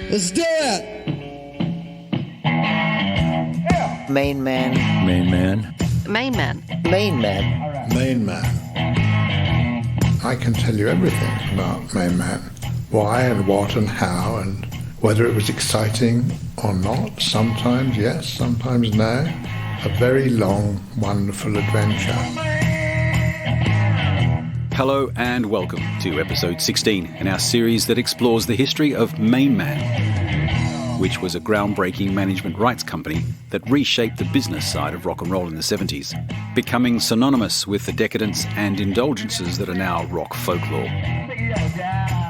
Let's do it! MainMan. MainMan. MainMan. MainMan. MainMan. I can tell you everything about MainMan. Why and what and how and whether it was exciting or not. Sometimes yes, sometimes no. A very long, wonderful adventure. Hello and welcome to episode 16 in our series that explores the history of MainMan, which was a groundbreaking management rights company that reshaped the business side of rock and roll in the 70s, becoming synonymous with the decadence and indulgences that are now rock folklore.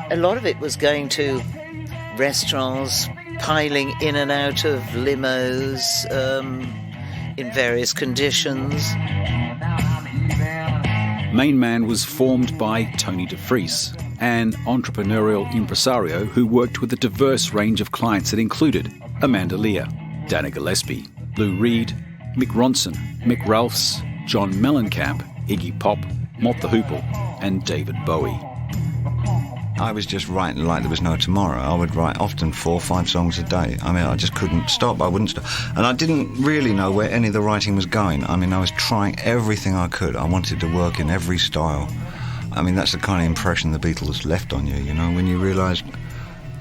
A lot of it was going to restaurants, piling in and out of limos in various conditions. MainMan was formed by Tony Defries, an entrepreneurial impresario who worked with a diverse range of clients that included Amanda Lear, Dana Gillespie, Lou Reed, Mick Ronson, Mick Ralphs, John Mellencamp, Iggy Pop, Mott the Hoople, and David Bowie. I was just writing like there was no tomorrow. I would write often 4 or 5 songs a day. I mean, I just couldn't stop. I wouldn't stop. And I didn't really know where any of the writing was going. I mean, I was trying everything I could. I wanted to work in every style. I mean, that's the kind of impression the Beatles left on you, you know, when you realise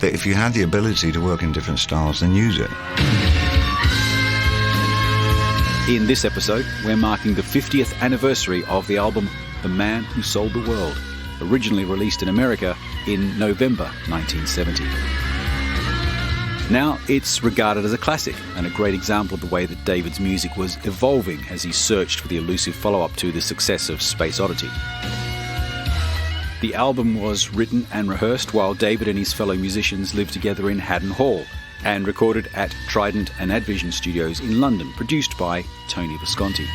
that if you had the ability to work in different styles, then use it. In this episode, we're marking the 50th anniversary of the album The Man Who Sold the World, originally released in America in November 1970. Now it's regarded as a classic and a great example of the way that David's music was evolving as he searched for the elusive follow-up to the success of Space Oddity. The album was written and rehearsed while David and his fellow musicians lived together in Haddon Hall and recorded at Trident and Advision Studios in London, produced by Tony Visconti.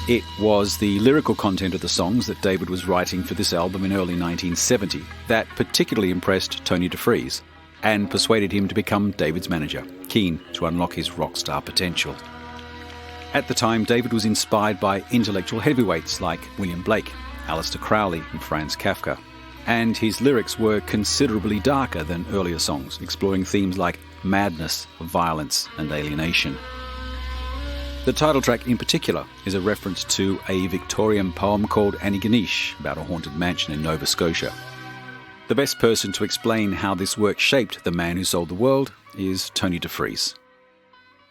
It was the lyrical content of the songs that David was writing for this album in early 1970 that particularly impressed Tony Defries and persuaded him to become David's manager, keen to unlock his rock star potential. At the time, David was inspired by intellectual heavyweights like William Blake, Aleister Crowley and Franz Kafka, and his lyrics were considerably darker than earlier songs, exploring themes like madness, violence and alienation. The title track in particular is a reference to a Victorian poem called Annie Ganesh about a haunted mansion in Nova Scotia. The best person to explain how this work shaped The Man Who Sold the World is Tony Defries.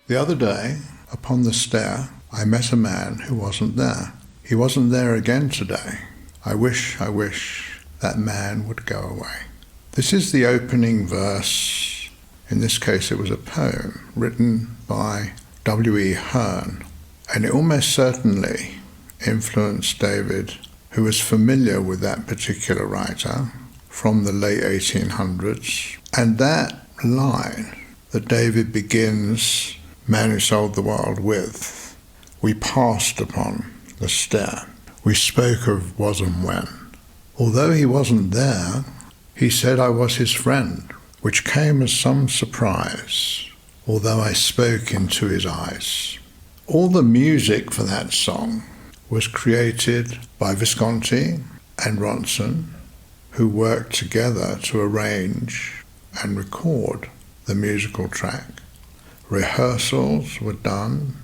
The other day, upon the stair, I met a man who wasn't there. He wasn't there again today. I wish that man would go away. This is the opening verse. In this case, it was a poem written by W.E. Hearn, and it almost certainly influenced David, who was familiar with that particular writer from the late 1800s. And that line that David begins Man Who Sold the World with, we passed upon the stair. We spoke of was and when. Although he wasn't there, he said I was his friend, which came as some surprise, although I spoke into his eyes. All the music for that song was created by Visconti and Ronson, who worked together to arrange and record the musical track. Rehearsals were done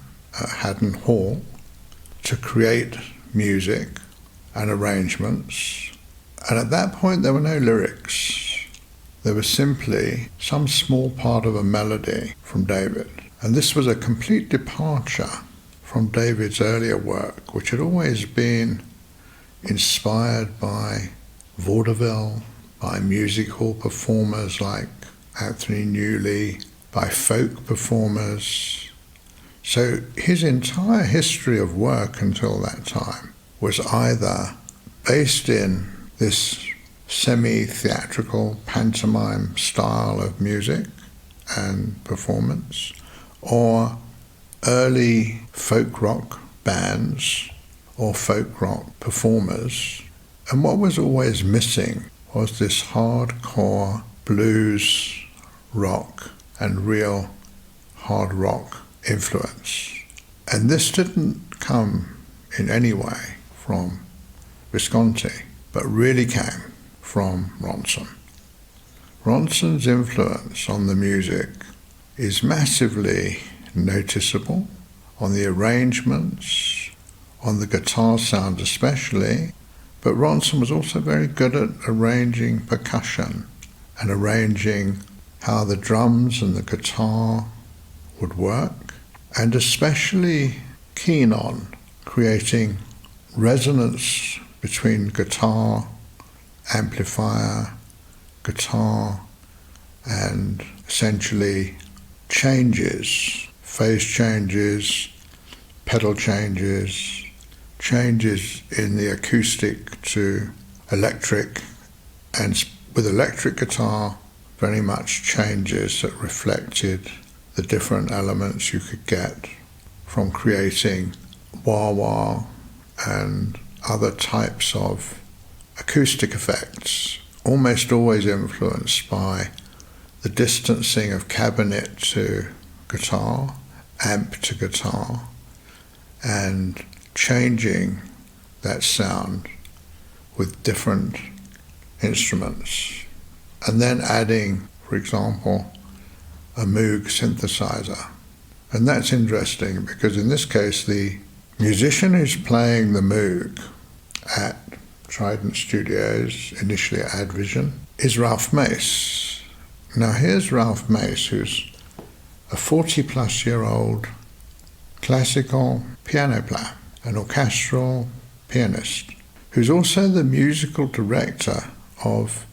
at Haddon Hall to create music and arrangements, and at that point there were no lyrics. There was simply some small part of a melody from David. And this was a complete departure from David's earlier work, which had always been inspired by vaudeville, by music hall performers like Anthony Newley, by folk performers. So his entire history of work until that time was either based in this semi-theatrical pantomime style of music and performance, or early folk rock bands or folk rock performers. And what was always missing was this hardcore blues rock and real hard rock influence. And this didn't come in any way from Visconti, but really came from Ronson. Ronson's influence on the music is massively noticeable, on the arrangements, on the guitar sound especially, but Ronson was also very good at arranging percussion and arranging how the drums and the guitar would work, and especially keen on creating resonance between guitar, amplifier, guitar, and essentially changes, phase changes, pedal changes, changes in the acoustic to electric, and with electric guitar, very much changes that reflected the different elements you could get from creating wah-wah and other types of acoustic effects, almost always influenced by the distancing of cabinet to guitar, amp to guitar, and changing that sound with different instruments. And then adding, for example, a Moog synthesizer. And that's interesting because in this case, the musician who's playing the Moog at Trident Studios, initially at Advision, is Ralph Mace. Now here's Ralph Mace, who's a 40-plus-year-old classical piano player, an orchestral pianist, who's also the musical director of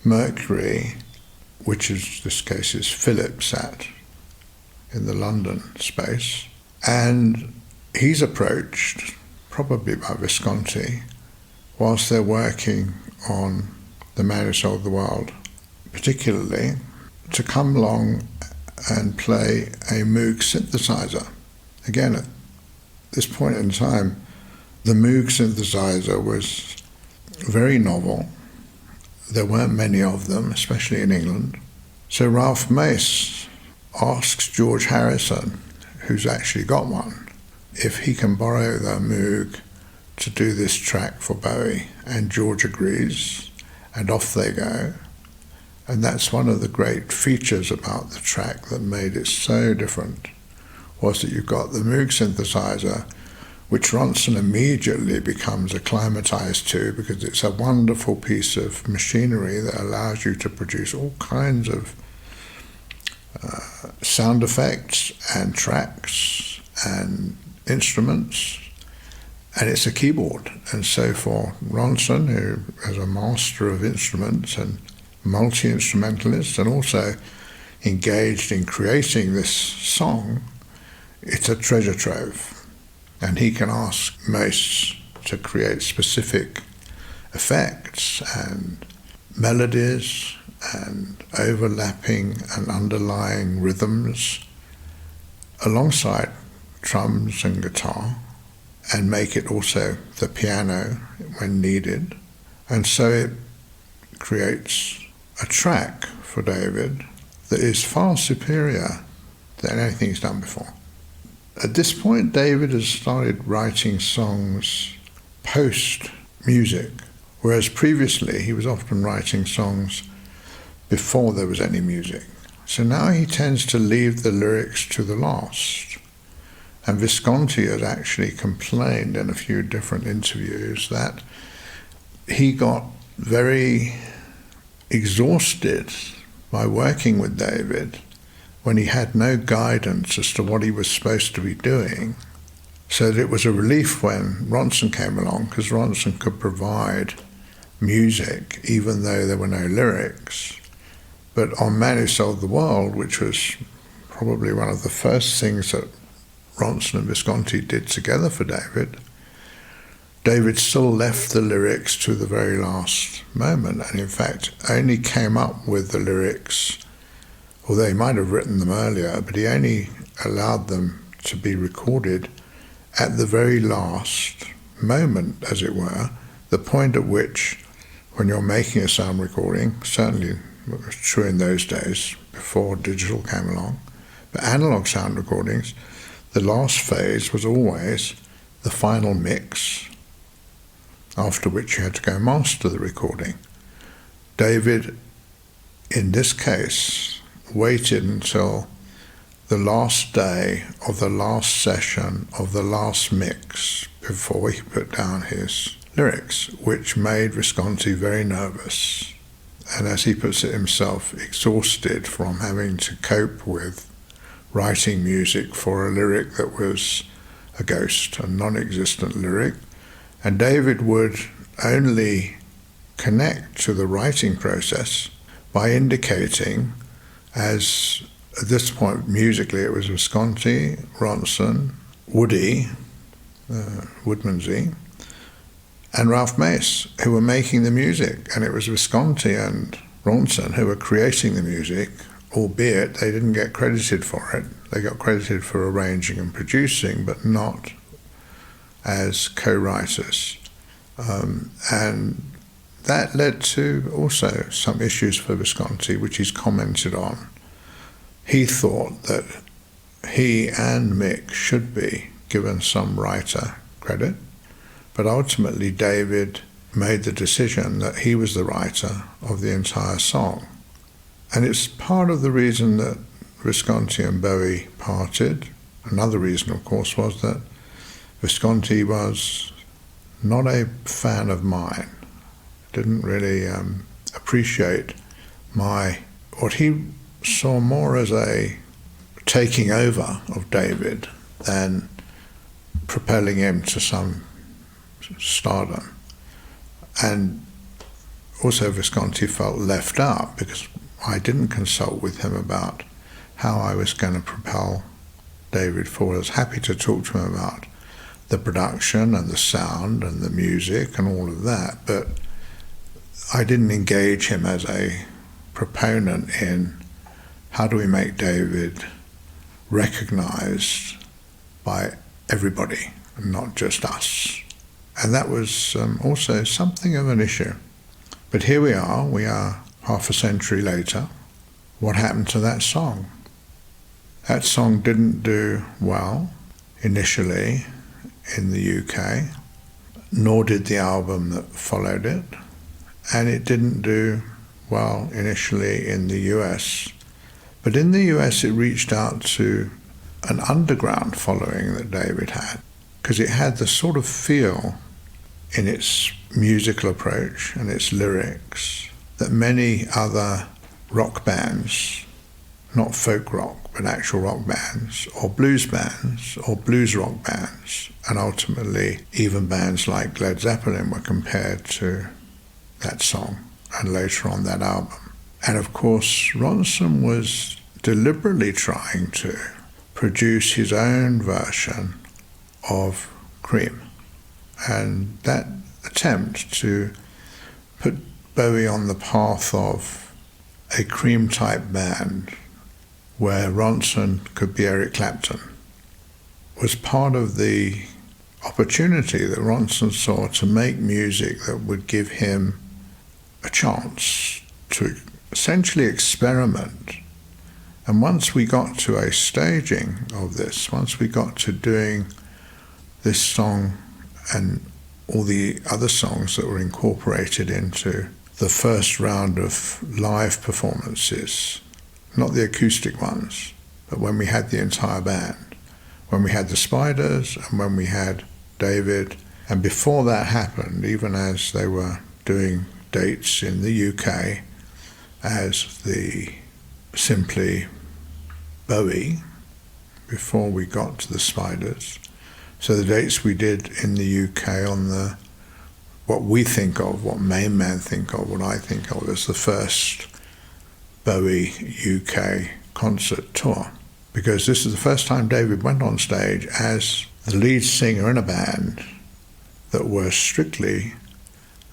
Mercury, which is, this case is Philips in the London space. And he's approached, probably by Visconti, whilst they're working on The Man Who Sold the World, particularly, to come along and play a Moog synthesizer. Again, at this point in time, the Moog synthesizer was very novel. There weren't many of them, especially in England. So Ralph Mace asks George Harrison, who's actually got one, if he can borrow the Moog to do this track for Bowie. And George agrees, and off they go. And that's one of the great features about the track that made it so different, was that you've got the Moog synthesizer, which Ronson immediately becomes acclimatized to because it's a wonderful piece of machinery that allows you to produce all kinds of sound effects and tracks and instruments, and it's a keyboard. And so for Ronson, who is a master of instruments and multi-instrumentalist and also engaged in creating this song, it's a treasure trove. And he can ask Mace to create specific effects and melodies and overlapping and underlying rhythms alongside drums and guitar, and make it also the piano when needed. And so it creates a track for David that is far superior than anything he's done before. At this point, David has started writing songs post-music, whereas previously he was often writing songs before there was any music. So now he tends to leave the lyrics to the last. And Visconti has actually complained in a few different interviews that he got very exhausted by working with David when he had no guidance as to what he was supposed to be doing. So that it was a relief when Ronson came along, because Ronson could provide music even though there were no lyrics. But on Man Who Sold the World, which was probably one of the first things that Ronson and Visconti did together for David, David still left the lyrics to the very last moment, and in fact only came up with the lyrics, although he might have written them earlier, but he only allowed them to be recorded at the very last moment, as it were, the point at which, when you're making a sound recording, certainly it was true in those days before digital came along, but analog sound recordings, the last phase was always the final mix, after which you had to go master the recording. David in this case, waited until the last day of the last session of the last mix before he put down his lyrics, which made Visconti very nervous. And as he puts it himself, exhausted from having to cope with writing music for a lyric that was a ghost, a non-existent lyric. And David would only connect to the writing process by indicating, as at this point musically it was Visconti, Ronson, Woody, Woodmansey, and Ralph Mace who were making the music, and it was Visconti and Ronson who were creating the music, albeit they didn't get credited for it. They got credited for arranging and producing, but not as co-writers. And that led to also some issues for Visconti, which he's commented on. He thought that he and Mick should be given some writer credit, but ultimately David made the decision that he was the writer of the entire song. And it's part of the reason that Visconti and Bowie parted. Another reason, of course, was that Visconti was not a fan of mine, didn't really appreciate what he saw more as a taking over of David than propelling him to some stardom. And also Visconti felt left out because I didn't consult with him about how I was going to propel David forward. I was happy to talk to him about the production and the sound and the music and all of that, but I didn't engage him as a proponent in how do we make David recognized by everybody and not just us. And that was also something of an issue. But here we are half a century later. What happened to that song? That song didn't do well initially in the UK, nor did the album that followed it, and it didn't do well initially in the US. But in the US it reached out to an underground following that David had, because it had the sort of feel in its musical approach and its lyrics that many other rock bands, not folk rock, but actual rock bands, or blues rock bands, and ultimately even bands like Led Zeppelin were compared to that song and later on that album. And of course, Ronson was deliberately trying to produce his own version of Cream. And that attempt to put Bowie on the path of a Cream-type band where Ronson could be Eric Clapton was part of the opportunity that Ronson saw to make music that would give him a chance to essentially experiment. And once we got to a staging of this, once we got to doing this song and all the other songs that were incorporated into the first round of live performances, not the acoustic ones, but when we had the entire band, when we had the Spiders and when we had David. And before that happened, even as they were doing dates in the UK as the simply Bowie, before we got to the Spiders. So the dates we did in the UK on the, what we think of, what MainMan think of, what I think of as the first Bowie UK concert tour. Because this is the first time David went on stage as the lead singer in a band that were strictly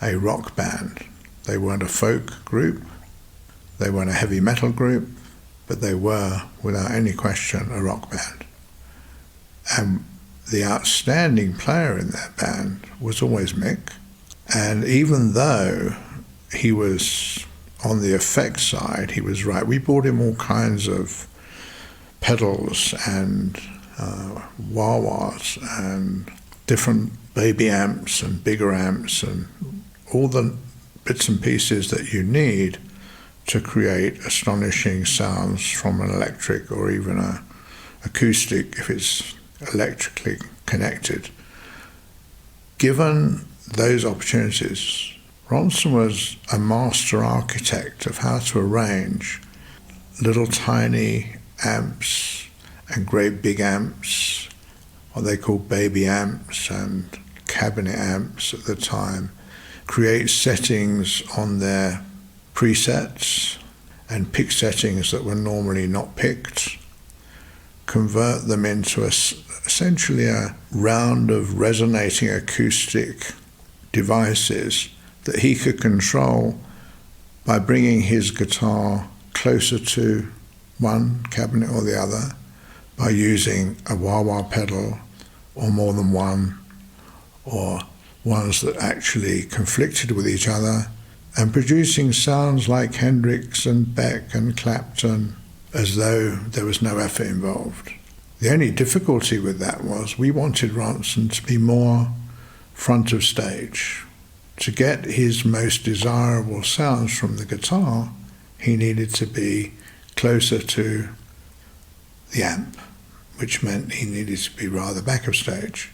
a rock band. They weren't a folk group, they weren't a heavy metal group, but they were, without any question, a rock band. And the outstanding player in that band was always Mick. And even though he was on the effects side, he was right. We bought him all kinds of pedals and wah-wahs and different baby amps and bigger amps and all the bits and pieces that you need to create astonishing sounds from an electric or even a acoustic if it's electrically connected. Given those opportunities, Ronson was a master architect of how to arrange little tiny amps and great big amps, what they called baby amps and cabinet amps at the time, create settings on their presets and pick settings that were normally not picked, convert them into essentially a round of resonating acoustic devices that he could control by bringing his guitar closer to one cabinet or the other, by using a wah-wah pedal or more than one, or ones that actually conflicted with each other, and producing sounds like Hendrix and Beck and Clapton as though there was no effort involved. The only difficulty with that was we wanted Ronson to be more front of stage. To get his most desirable sounds from the guitar, he needed to be closer to the amp, which meant he needed to be rather back of stage.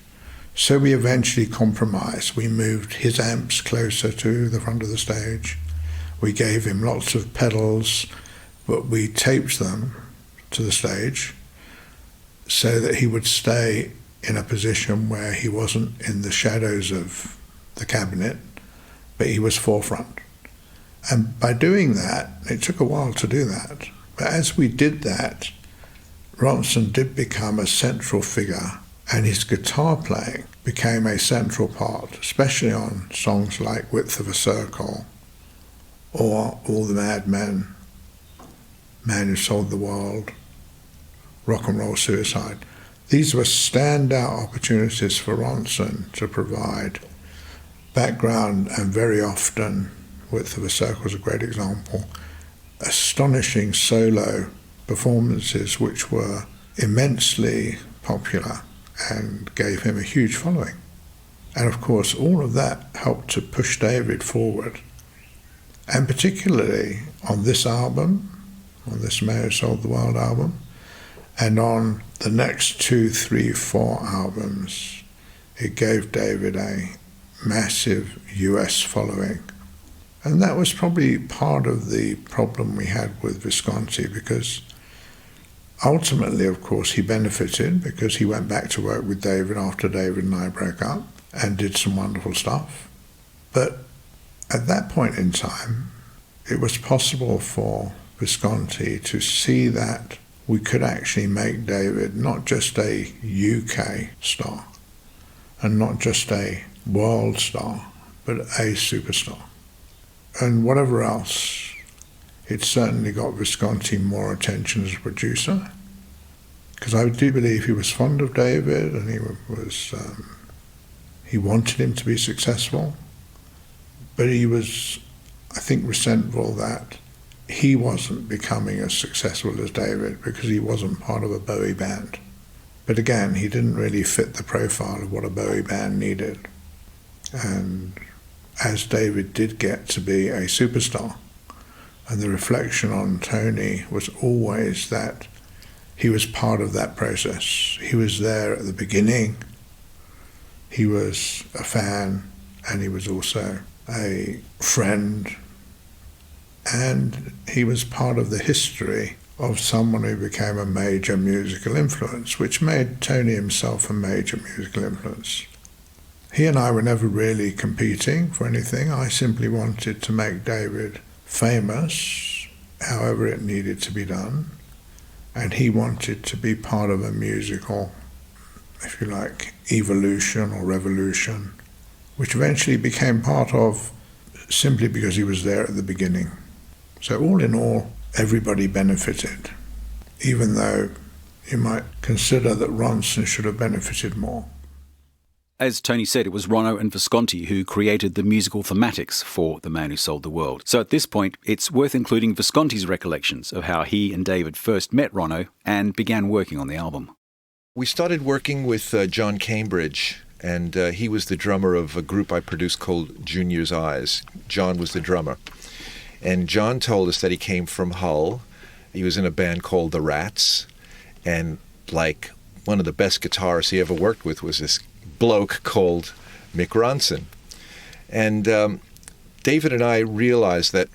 So we eventually compromised. We moved his amps closer to the front of the stage. We gave him lots of pedals, but we taped them to the stage so that he would stay in a position where he wasn't in the shadows of the cabinet, but he was forefront. And by doing that, it took a while to do that, but as we did that, Ronson did become a central figure, and his guitar playing became a central part, especially on songs like Width of a Circle or All the Mad Men, Man Who Sold the World, Rock and Roll Suicide. These were standout opportunities for Ronson to provide background, and very often, Width of a Circle is a great example, astonishing solo performances which were immensely popular and gave him a huge following. And of course, all of that helped to push David forward. And particularly on this album, on this Man Who Sold the World album, and on the next 2, 3, 4 albums, it gave David a massive US following. And that was probably part of the problem we had with Visconti, because ultimately, of course, he benefited because he went back to work with David after David and I broke up and did some wonderful stuff. But at that point in time, it was possible for Visconti to see that we could actually make David not just a UK star and not just a world star, but a superstar. And whatever else, it certainly got Visconti more attention as a producer, because I do believe he was fond of David and he wanted him to be successful, but he was, I think, resentful that he wasn't becoming as successful as David because he wasn't part of a Bowie band. But again, he didn't really fit the profile of what a Bowie band needed. And as David did get to be a superstar, and the reflection on Tony was always that he was part of that process. He was there at the beginning, he was a fan, and he was also a friend, and he was part of the history of someone who became a major musical influence, which made Tony himself a major musical influence. He and I were never really competing for anything. I simply wanted to make David famous, however it needed to be done, and he wanted to be part of a musical, if you like, evolution or revolution, which eventually became part of simply because he was there at the beginning. So all in all, everybody benefited, even though you might consider that Ronson should have benefited more. As Tony said, it was Ronno and Visconti who created the musical thematics for The Man Who Sold the World. So at this point, it's worth including Visconti's recollections of how he and David first met Ronno and began working on the album. We started working with John Cambridge, and he was the drummer of a group I produced called Junior's Eyes. John was the drummer. And John told us that he came from Hull. He was in a band called The Rats. And like one of the best guitarists he ever worked with was this bloke called Mick Ronson. And David and I realized that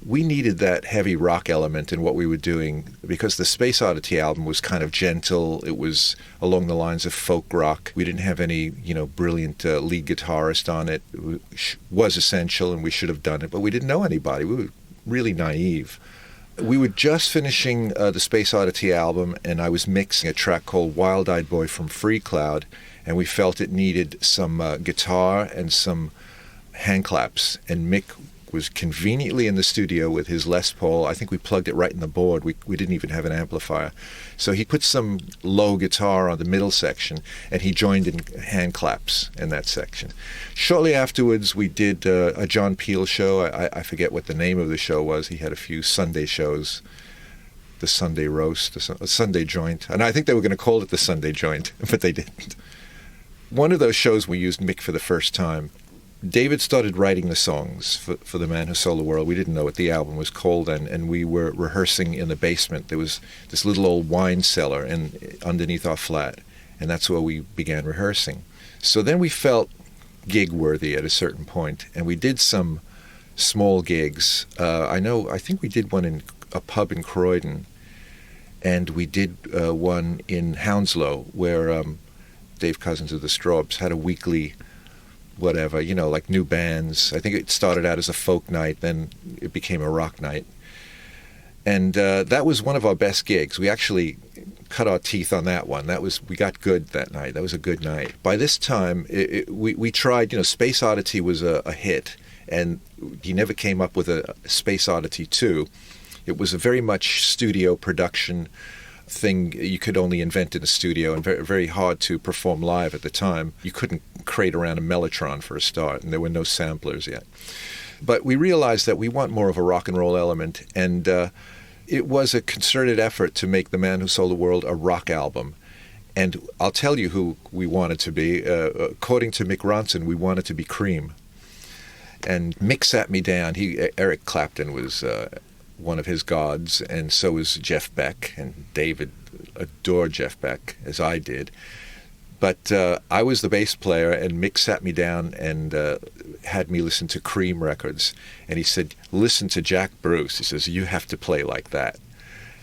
we needed that heavy rock element in what we were doing because the Space Oddity album was kind of gentle. It was along the lines of folk rock. We didn't have any, brilliant lead guitarist on it. It was essential and we should have done it, but we didn't know anybody. We were really naive. We were just finishing the Space Oddity album, and I was mixing a track called Wild Eyed Boy from Free Cloud, and we felt it needed some guitar and some hand claps, and Mick was conveniently in the studio with his Les Paul. I think we plugged it right in the board. We didn't even have an amplifier. So he put some low guitar on the middle section, and he joined in hand claps in that section. Shortly afterwards, we did a John Peel show. I forget what the name of the show was. He had a few Sunday shows, the Sunday Roast, a Sunday Joint. And I think they were going to call it the Sunday Joint, but they didn't. One of those shows we used Mick for the first time. David started writing the songs for The Man Who Sold the World. We didn't know what the album was called, and we were rehearsing in the basement. There was this little old wine cellar underneath our flat, and that's where we began rehearsing. So then we felt gig-worthy at a certain point, and we did some small gigs. I think we did one in a pub in Croydon, and we did one in Hounslow, where Dave Cousins of the Strawbs had a weekly whatever, like new bands. I think it started out as a folk night, then it became a rock night. And that was one of our best gigs. We actually cut our teeth on that one. We got good that night. That was a good night. By this time, we tried, Space Oddity was a hit, and he never came up with a Space Oddity 2. It was a very much studio production thing you could only invent in a studio, and very, very hard to perform live at the time. You couldn't crate around a Mellotron for a start, and there were no samplers yet. But we realized that we want more of a rock and roll element, and it was a concerted effort to make The Man Who Sold the World a rock album. And I'll tell you who we wanted to be. According to Mick Ronson, we wanted to be Cream. And Mick sat me down. Eric Clapton was one of his gods, and so was Jeff Beck, and David adored Jeff Beck, as I did. But I was the bass player, and Mick sat me down and had me listen to Cream records. And he said, listen to Jack Bruce. He says, you have to play like that.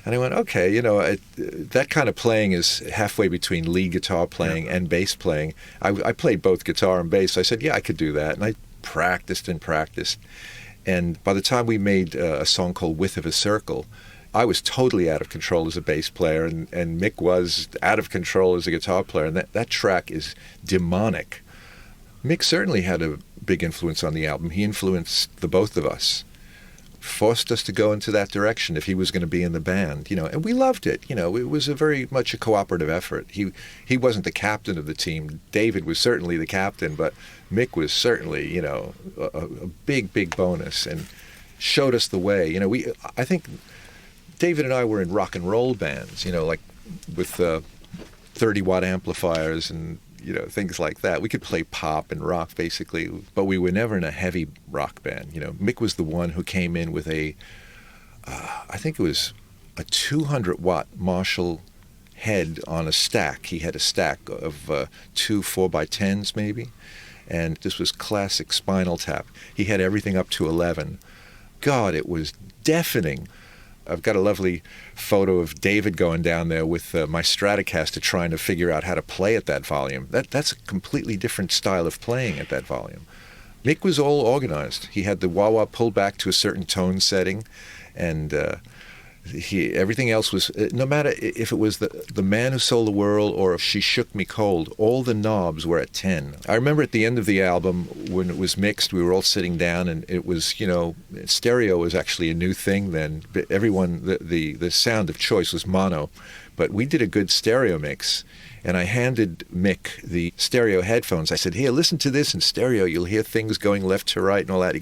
And I went, okay, that kind of playing is halfway between lead guitar playing and bass playing. I played both guitar and bass. So I said, yeah, I could do that. And I practiced and practiced. And by the time we made a song called Width of a Circle, I was totally out of control as a bass player, and Mick was out of control as a guitar player, and that track is demonic. Mick certainly had a big influence on the album. He influenced the both of us, forced us to go into that direction if he was going to be in the band, and we loved it. It was very much a cooperative effort. He wasn't the captain of the team. David was certainly the captain, but Mick was certainly, a big, big bonus and showed us the way. I think David and I were in rock and roll bands, like with 30-watt amplifiers and, things like that. We could play pop and rock, basically, but we were never in a heavy rock band. Mick was the one who came in with I think it was a 200-watt Marshall head on a stack. He had a stack of 2 4x10s, maybe. And this was classic Spinal Tap. He had everything up to 11. God, it was deafening. I've got a lovely photo of David going down there with my Stratocaster trying to figure out how to play at that volume. That's a completely different style of playing at that volume. Mick was all organized. He had the wah-wah pulled back to a certain tone setting, and everything else was, no matter if it was the Man Who Sold the World or if She Shook Me Cold, all the knobs were at 10. I remember at the end of the album when it was mixed, we were all sitting down, and it was, stereo was actually a new thing then. Everyone, the sound of choice was mono, but we did a good stereo mix. And I handed Mick the stereo headphones. I said, here, listen to this in stereo. You'll hear things going left to right and all that.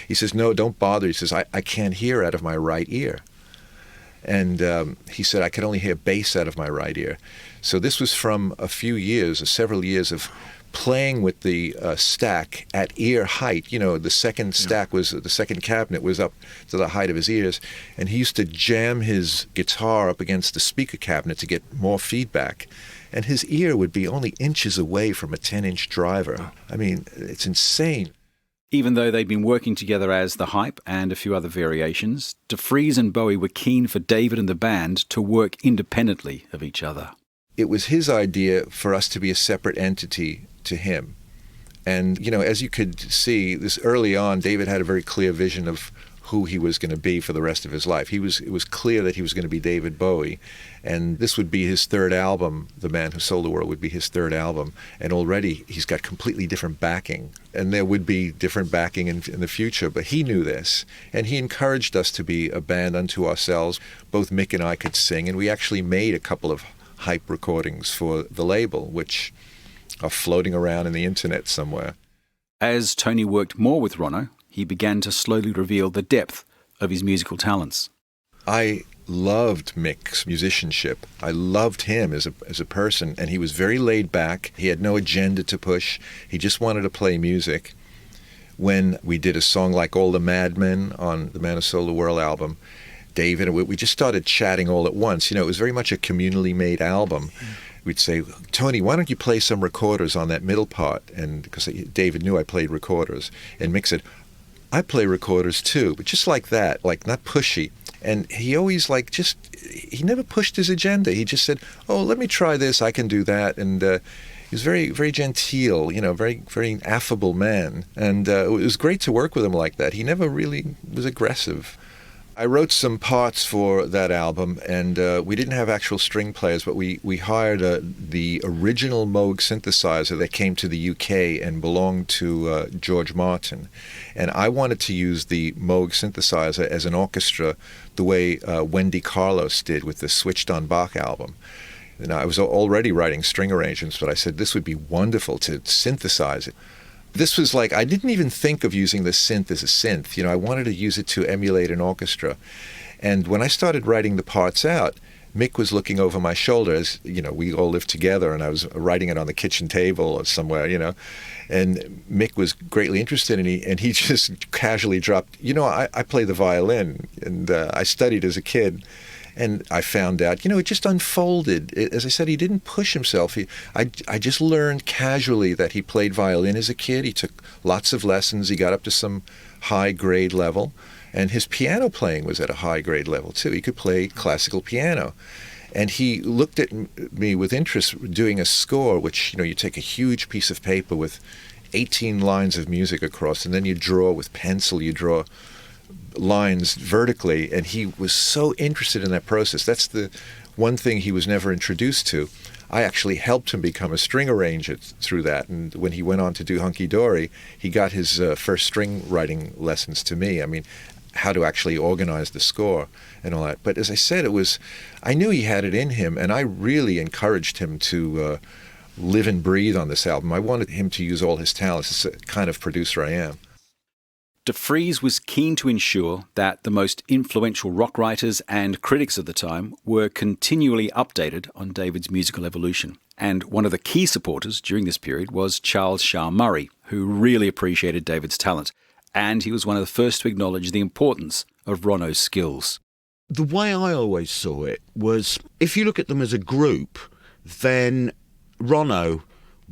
He says, no, don't bother. He says, I can't hear out of my right ear. And he said, I could only hear bass out of my right ear. So this was from several years of playing with the stack at ear height. The second stack the second cabinet was up to the height of his ears, and he used to jam his guitar up against the speaker cabinet to get more feedback. And his ear would be only inches away from a 10-inch driver. I mean, it's insane. Even though they'd been working together as The Hype and a few other variations, Defries and Bowie were keen for David and the band to work independently of each other. It was his idea for us to be a separate entity to him. And, as you could see, this early on, David had a very clear vision of who he was going to be for the rest of his life. It was clear that he was going to be David Bowie, and this would be his third album. The Man Who Sold the World would be his third album, and already he's got completely different backing, and there would be different backing in the future, but he knew this, and he encouraged us to be a band unto ourselves. Both Mick and I could sing, and we actually made a couple of Hype recordings for the label, which are floating around in the internet somewhere. As Tony worked more with Ronno, he began to slowly reveal the depth of his musical talents. I loved Mick's musicianship. I loved him as a person, and he was very laid back. He had no agenda to push. He just wanted to play music. When we did a song like All the Madmen on the Man Who Sold the World album, David and we just started chatting all at once. It was very much a communally made album. We'd say, Tony, why don't you play some recorders on that middle part? And because David knew I played recorders. And Mick said, I play recorders too, but just like that, like not pushy. And he always he never pushed his agenda. He just said, oh, let me try this, I can do that. And he was very, very genteel, very, very affable man. And it was great to work with him like that. He never really was aggressive. I wrote some parts for that album, and we didn't have actual string players, but we hired the original Moog synthesizer that came to the UK and belonged to George Martin. And I wanted to use the Moog synthesizer as an orchestra the way Wendy Carlos did with the Switched on Bach album. And I was already writing string arrangements, but I said this would be wonderful to synthesize it. This was I didn't even think of using the synth as a synth. I wanted to use it to emulate an orchestra. And when I started writing the parts out, Mick was looking over my shoulder as, we all lived together, and I was writing it on the kitchen table or somewhere, And Mick was greatly interested, and he just casually dropped, I play the violin, and I studied as a kid. And I found out, it just unfolded. As I said, he didn't push himself. I just learned casually that he played violin as a kid. He took lots of lessons. He got up to some high grade level. And his piano playing was at a high grade level, too. He could play classical piano. And he looked at me with interest doing a score, which, you take a huge piece of paper with 18 lines of music across, and then you draw with pencil, you draw lines vertically, and he was so interested in that process. That's the one thing he was never introduced to. I actually helped him become a string arranger through that, and when he went on to do Hunky Dory, he got his first string writing lessons to me. I mean, how to actually organize the score and all that. But as I said, I knew he had it in him, and I really encouraged him to live and breathe on this album. I wanted him to use all his talents. It's the kind of producer I am. Defries was keen to ensure that the most influential rock writers and critics of the time were continually updated on David's musical evolution. And one of the key supporters during this period was Charles Shaar Murray, who really appreciated David's talent. And he was one of the first to acknowledge the importance of Ronno's skills. The way I always saw it was, if you look at them as a group, then Ronno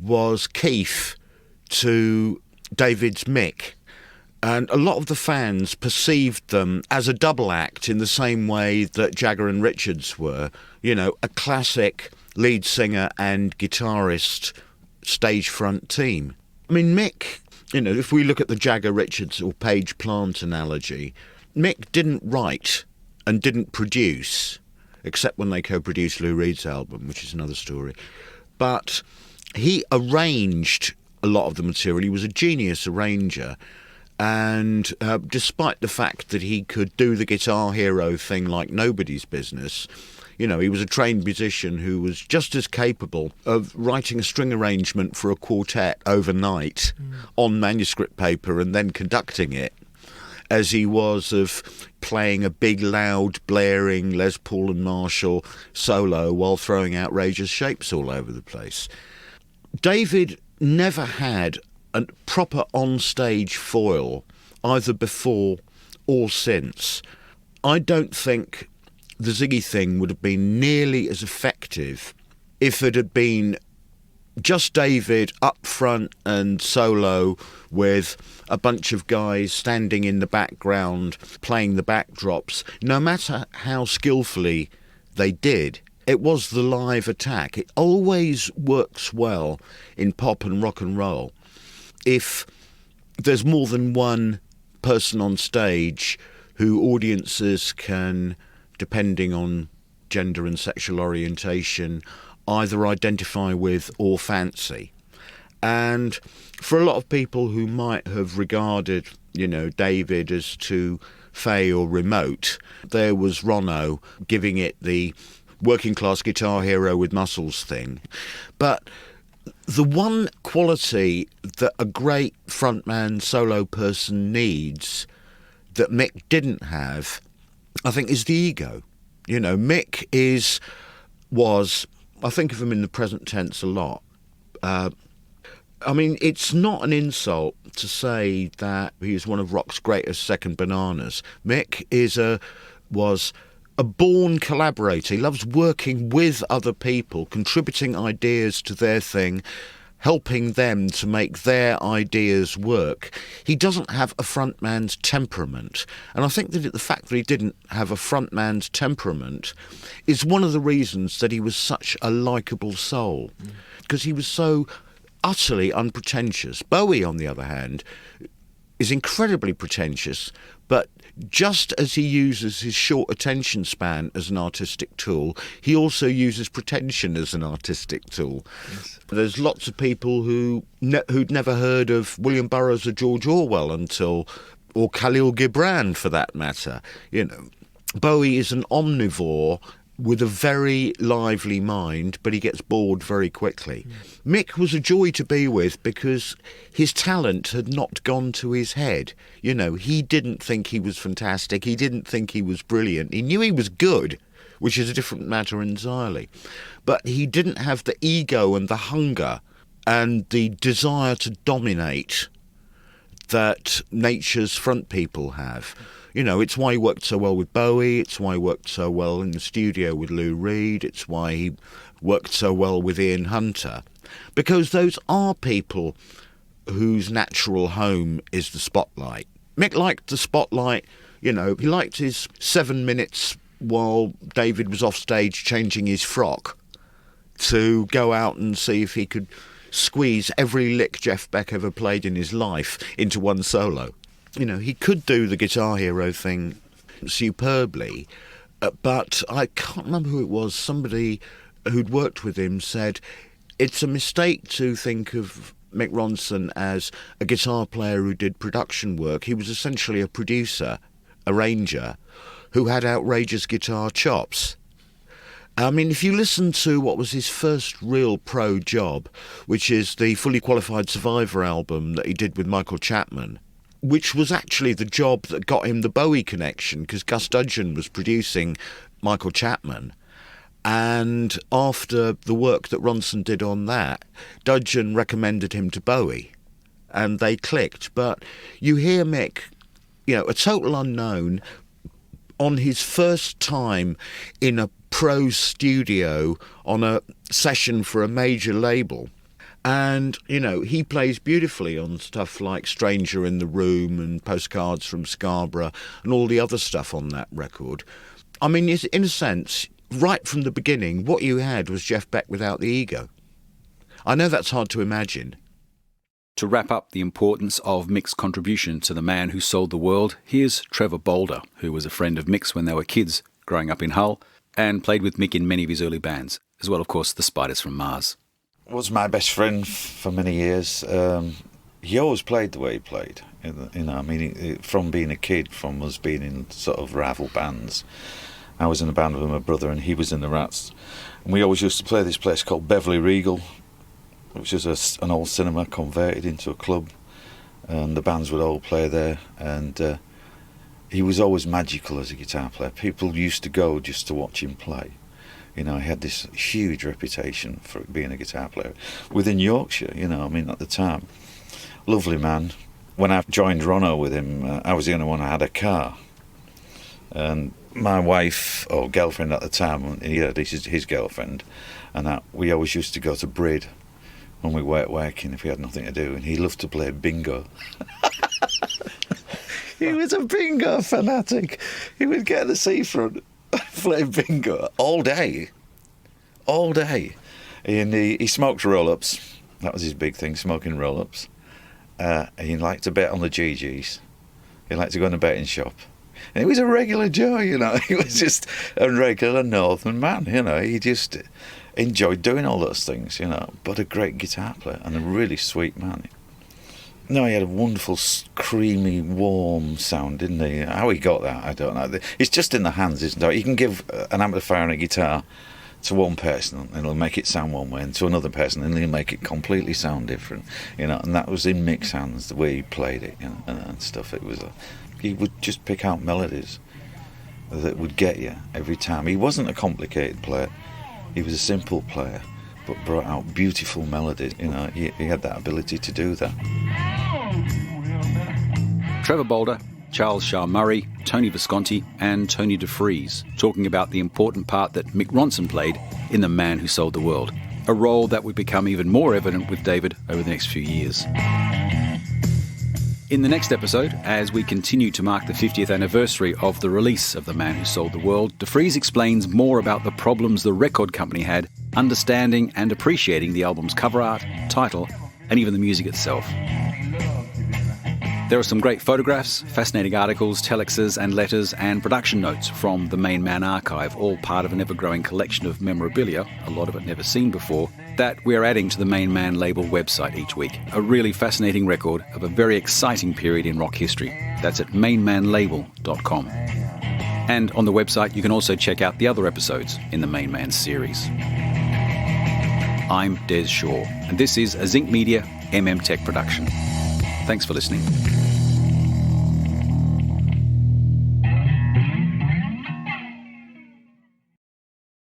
was Keith to David's Mick. And a lot of the fans perceived them as a double act in the same way that Jagger and Richards were. A classic lead singer and guitarist stage front team. I mean, Mick, if we look at the Jagger-Richards or Page Plant analogy, Mick didn't write and didn't produce, except when they co-produced Lou Reed's album, which is another story. But he arranged a lot of the material. He was a genius arranger. And despite the fact that he could do the Guitar Hero thing like nobody's business, he was a trained musician who was just as capable of writing a string arrangement for a quartet overnight on manuscript paper and then conducting it as he was of playing a big, loud, blaring Les Paul and Marshall solo while throwing outrageous shapes all over the place. David never had a proper on-stage foil, either before or since. I don't think the Ziggy thing would have been nearly as effective if it had been just David up front and solo with a bunch of guys standing in the background playing the backdrops. No matter how skillfully they did, it was the live attack. It always works well in pop and rock and roll if there's more than one person on stage who audiences can, depending on gender and sexual orientation, either identify with or fancy. And for a lot of people who might have regarded, David as too fey or remote, there was Ronno giving it the working class guitar hero with muscles thing. But the one quality that a great frontman solo person needs that Mick didn't have, I think, is the ego. Mick was, I think of him in the present tense a lot. It's not an insult to say that he is one of rock's greatest second bananas. Mick was a born collaborator. He loves working with other people, contributing ideas to their thing, helping them to make their ideas work. He doesn't have a frontman's temperament. And I think that the fact that he didn't have a frontman's temperament is one of the reasons that he was such a likeable soul, because he was so utterly unpretentious. Bowie, on the other hand, is incredibly pretentious, but just as he uses his short attention span as an artistic tool, he also uses pretension as an artistic tool. Yes. There's lots of people who'd never heard of William Burroughs or George Orwell or Khalil Gibran for that matter. Bowie is an omnivore with a very lively mind, but he gets bored very quickly. Mick was a joy to be with because his talent had not gone to his head. He didn't think he was fantastic. He didn't think he was brilliant. He knew he was good, which is a different matter entirely. But he didn't have the ego and the hunger and the desire to dominate that nature's front people have. It's why he worked so well with Bowie, it's why he worked so well in the studio with Lou Reed, it's why he worked so well with Ian Hunter. Because those are people whose natural home is the spotlight. Mick liked the spotlight, he liked his 7 minutes while David was off stage changing his frock to go out and see if he could squeeze every lick Jeff Beck ever played in his life into one solo. He could do the Guitar Hero thing superbly, but I can't remember who it was. Somebody who'd worked with him said it's a mistake to think of Mick Ronson as a guitar player who did production work. He was essentially a producer, arranger, who had outrageous guitar chops. If you listen to what was his first real pro job, which is the Fully Qualified Survivor album that he did with Michael Chapman, which was actually the job that got him the Bowie connection, because Gus Dudgeon was producing Michael Chapman. And after the work that Ronson did on that, Dudgeon recommended him to Bowie, and they clicked. But you hear Mick, a total unknown, on his first time in a pro studio on a session for a major label. And, he plays beautifully on stuff like Stranger in the Room and Postcards from Scarborough and all the other stuff on that record. In a sense, right from the beginning, what you had was Jeff Beck without the ego. I know that's hard to imagine. To wrap up the importance of Mick's contribution to the man who sold the world, here's Trevor Boulder, who was a friend of Mick's when they were kids growing up in Hull and played with Mick in many of his early bands, as well, of course, the Spiders from Mars. Was my best friend for many years. He always played the way he played. From being a kid, from us being in sort of rival bands. I was in a band with my brother and he was in the Rats. And we always used to play this place called Beverley Regal, which is an old cinema converted into a club. And the bands would all play there. And he was always magical as a guitar player. People used to go just to watch him play. You know, he had this huge reputation for being a guitar player within Yorkshire, you know, I mean, at the time. Lovely man. When I joined Ronno with him, I was the only one who had a car. And my wife, or girlfriend at the time, this is his girlfriend, and we always used to go to Brid when we weren't working if we had nothing to do, and he loved to play bingo. He was a bingo fanatic. He would get the seafront, play bingo all day. And he smoked roll-ups. That was his big thing, smoking roll-ups. He liked to bet on the GGs. He liked to go in a betting shop. And he was a regular Joe, you know. He was just a regular northern man, you know. He just enjoyed doing all those things, you know. But a great guitar player and a really sweet man. No, he had a wonderful, creamy, warm sound, didn't he? How he got that, I don't know. It's just in the hands, isn't it? You can give an amplifier and a guitar to one person and he'll make it sound one way, and to another person and he'll make it completely sound different, you know. And that was in mix hands, the way he played it, you know, and stuff. It was he would just pick out melodies that would get you every time. He wasn't a complicated player. He was a simple player, but brought out beautiful melodies. You know, he had that ability to do that. Trevor Boulder, Charles Shaar Murray, Tony Visconti and Tony Defries, talking about the important part that Mick Ronson played in The Man Who Sold the World, a role that would become even more evident with David over the next few years. In the next episode, as we continue to mark the 50th anniversary of the release of The Man Who Sold the World, Defries explains more about the problems the record company had understanding and appreciating the album's cover art, title, and even the music itself. There are some great photographs, fascinating articles, telexes and letters and production notes from the MainMan archive, all part of an ever-growing collection of memorabilia, a lot of it never seen before, that we are adding to the MainMan label website each week. A really fascinating record of a very exciting period in rock history. That's at mainmanlabel.com. And on the website you can also check out the other episodes in the MainMan series. I'm Des Shaw, and this is a Zinc Media MM Tech production. Thanks for listening.